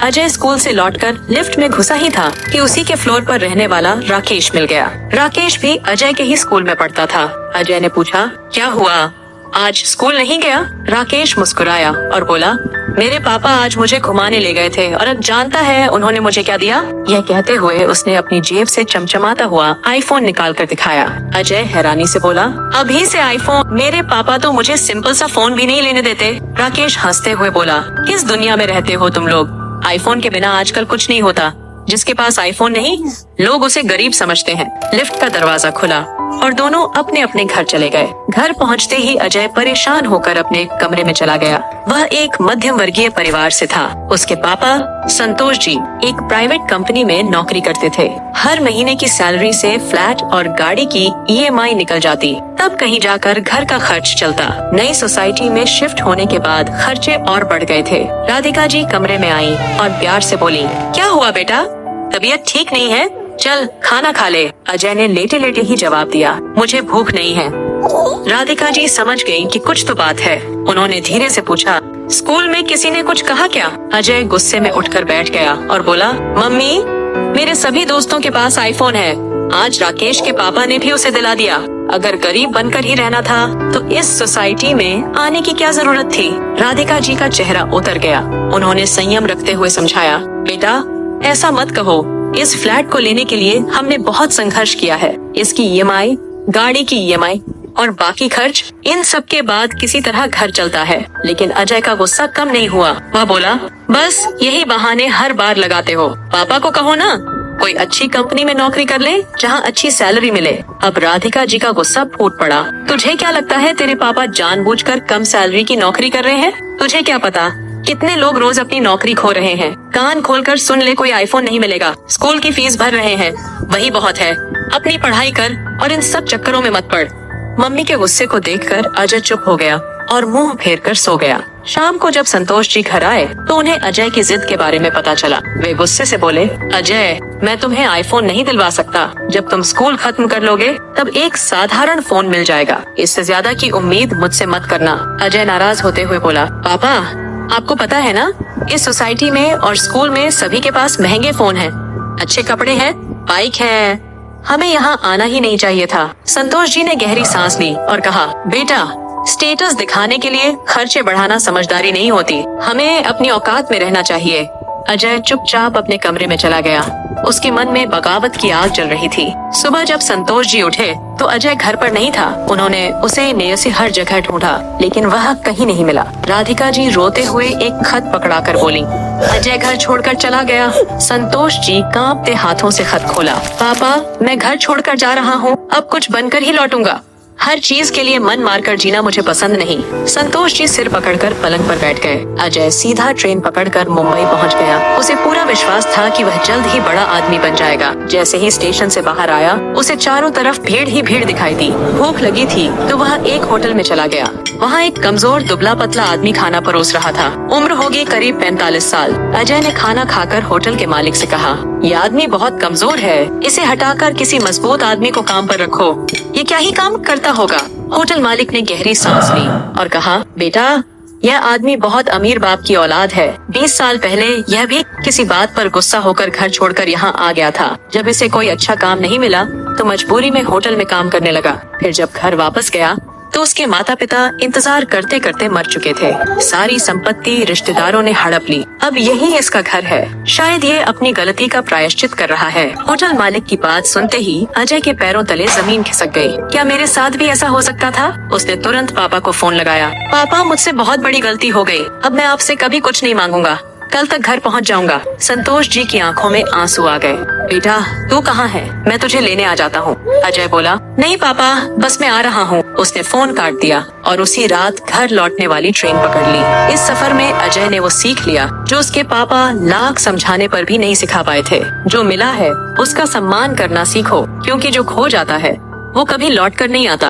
Ajay school से लौटकर lift में घुसा ही था कि उसी के फ्लोर पर रहने वाला राकेश मिल गया। राकेश भी अजय के ही स्कूल में पढ़ता था। अजय ने पूछा, क्या हुआ, आज स्कूल नहीं गया? राकेश मुस्कुराया और बोला, मेरे पापा आज मुझे घुमाने ले गए थे और अब जानता है उन्होंने मुझे क्या दिया? यह कहते हुए उसने अपनी जेब से चमचमाता हुआ आईफोन निकाल कर दिखाया। अजय हैरानी से बोला, अभी से आईफोन? मेरे पापा तो मुझे सिंपल सा फोन भी नहीं लेने देते। राकेश हंसते हुए बोला, किस दुनिया में रहते हो तुम लोग? आईफोन के बिना आजकल कुछ नहीं होता। जिसके पास आईफोन नहीं, लोग उसे गरीब समझते हैं। लिफ्ट का दरवाजा खुला और दोनों अपने अपने घर चले गए। घर पहुंचते ही अजय परेशान होकर अपने कमरे में चला गया। वह एक मध्यम वर्गीय परिवार से था। उसके पापा संतोष जी एक प्राइवेट कंपनी में नौकरी करते थे। हर महीने की सैलरी से फ्लैट और गाड़ी की EMI निकल जाती, तब कहीं जाकर घर का खर्च चलता। नई सोसाइटी में शिफ्ट होने के बाद खर्चे और बढ़ गए थे। राधिका जी कमरे में आई और प्यार से बोली, क्या हुआ बेटा, तबीयत ठीक नहीं है? चल खाना खा ले। अजय ने लेटे लेटे ही जवाब दिया, मुझे भूख नहीं है। राधिका जी समझ गयी कि कुछ तो बात है। उन्होंने धीरे से पूछा, स्कूल में किसी ने कुछ कहा क्या? अजय गुस्से में उठकर बैठ गया और बोला, मम्मी, मेरे सभी दोस्तों के पास आईफोन है। आज राकेश के पापा ने भी उसे दिला दिया। अगर गरीब बनकर ही रहना था तो इस सोसाइटी में आने की क्या जरूरत थी? राधिका जी का चेहरा उतर गया। उन्होंने संयम रखते हुए समझाया, बेटा ऐसा मत कहो, इस फ्लैट को लेने के लिए हमने बहुत संघर्ष किया है। इसकी EMI, गाड़ी की EMI और बाकी खर्च, इन सब के बाद किसी तरह घर चलता है। लेकिन अजय का गुस्सा कम नहीं हुआ। वह बोला, बस यही बहाने हर बार लगाते हो। पापा को कहो ना, कोई अच्छी कंपनी में नौकरी कर ले जहाँ अच्छी सैलरी मिले। अब राधिका जी का गुस्सा फूट पड़ा। तुझे क्या लगता है तेरे पापा जानबूझकर कम सैलरी की नौकरी कर रहे हैं? तुझे क्या पता कितने लोग रोज अपनी नौकरी खो रहे हैं। कान खोलकर सुन ले, कोई आईफोन नहीं मिलेगा। स्कूल की फीस भर रहे हैं, वही बहुत है। अपनी पढ़ाई कर और इन सब चक्करों में मत पड़। मम्मी के गुस्से को देखकर अजय चुप हो गया और मुंह फेर कर सो गया। शाम को जब संतोष जी घर आए तो उन्हें अजय की जिद के बारे में पता चला। वे गुस्से से बोले, अजय, मैं तुम्हें आईफोन नहीं दिलवा सकता। जब तुम स्कूल खत्म कर लोगे तब एक साधारण फोन मिल जाएगा। इससे ज्यादा की उम्मीद मुझसे मत करना। अजय नाराज होते हुए बोला, पापा, आपको पता है ना, इस सोसाइटी में और स्कूल में सभी के पास महंगे फोन हैं, अच्छे कपड़े हैं, बाइक है। हमें यहाँ आना ही नहीं चाहिए था। संतोष जी ने गहरी सांस ली और कहा, बेटा, स्टेटस दिखाने के लिए खर्चे बढ़ाना समझदारी नहीं होती। हमें अपनी औकात में रहना चाहिए। अजय चुपचाप अपने कमरे में चला गया। उसके मन में बगावत की आग जल रही थी। सुबह जब संतोष जी उठे तो अजय घर पर नहीं था। उन्होंने उसे नए से हर जगह ढूंढा, लेकिन वह कहीं नहीं मिला। राधिका जी रोते हुए एक खत पकड़ाकर बोली, अजय घर छोड़कर चला गया। संतोष जी कांपते हाथों से खत खोला। पापा, मैं घर छोड़कर जा रहा हूँ, अब कुछ बनकर ही लौटूंगा। हर चीज के लिए मन मारकर जीना मुझे पसंद नहीं। संतोष जी सिर पकड़कर पलंग पर बैठ गए। अजय सीधा ट्रेन पकड़कर मुंबई पहुंच गया। उसे पूरा विश्वास था कि वह जल्द ही बड़ा आदमी बन जाएगा। जैसे ही स्टेशन से बाहर आया, उसे चारों तरफ भीड़ ही भीड़ दिखाई दी। भूख लगी थी तो वह एक होटल में चला गया। वहाँ एक कमजोर दुबला पतला आदमी खाना परोस रहा था। उम्र होगी करीब 45 साल। अजय ने खाना खाकर होटल के मालिक से कहा, ये आदमी बहुत कमजोर है, इसे हटाकर किसी मजबूत आदमी को काम पर रखो। ये क्या ही काम करता होगा। होटल मालिक ने गहरी सांस ली और कहा, बेटा, यह आदमी बहुत अमीर बाप की औलाद है। 20 साल पहले यह भी किसी बात पर गुस्सा होकर घर छोड़कर यहाँ आ गया था। जब इसे कोई अच्छा काम नहीं मिला तो मजबूरी में होटल में काम करने लगा। फिर जब घर वापस गया तो उसके माता पिता इंतजार करते करते मर चुके थे। सारी संपत्ति रिश्तेदारों ने हड़प ली। अब यही इसका घर है। शायद ये अपनी गलती का प्रायश्चित कर रहा है। होटल मालिक की बात सुनते ही अजय के पैरों तले जमीन खिसक गई। क्या मेरे साथ भी ऐसा हो सकता था? उसने तुरंत पापा को फोन लगाया। पापा, मुझसे बहुत बड़ी गलती हो गई। अब मैं आपसे कभी कुछ नहीं मांगूंगा। कल तक घर पहुंच जाऊंगा। संतोष जी की आंखों में आंसू आ गए। बेटा, तू कहाँ है? मैं तुझे लेने आ जाता हूँ। अजय बोला, नहीं पापा, बस मैं आ रहा हूँ। उसने फोन काट दिया और उसी रात घर लौटने वाली ट्रेन पकड़ ली। इस सफर में अजय ने वो सीख लिया जो उसके पापा लाख समझाने पर भी नहीं सिखा पाए थे। जो मिला है उसका सम्मान करना सीखो, क्योंकि जो खो जाता है वो कभी लौट कर नहीं आता।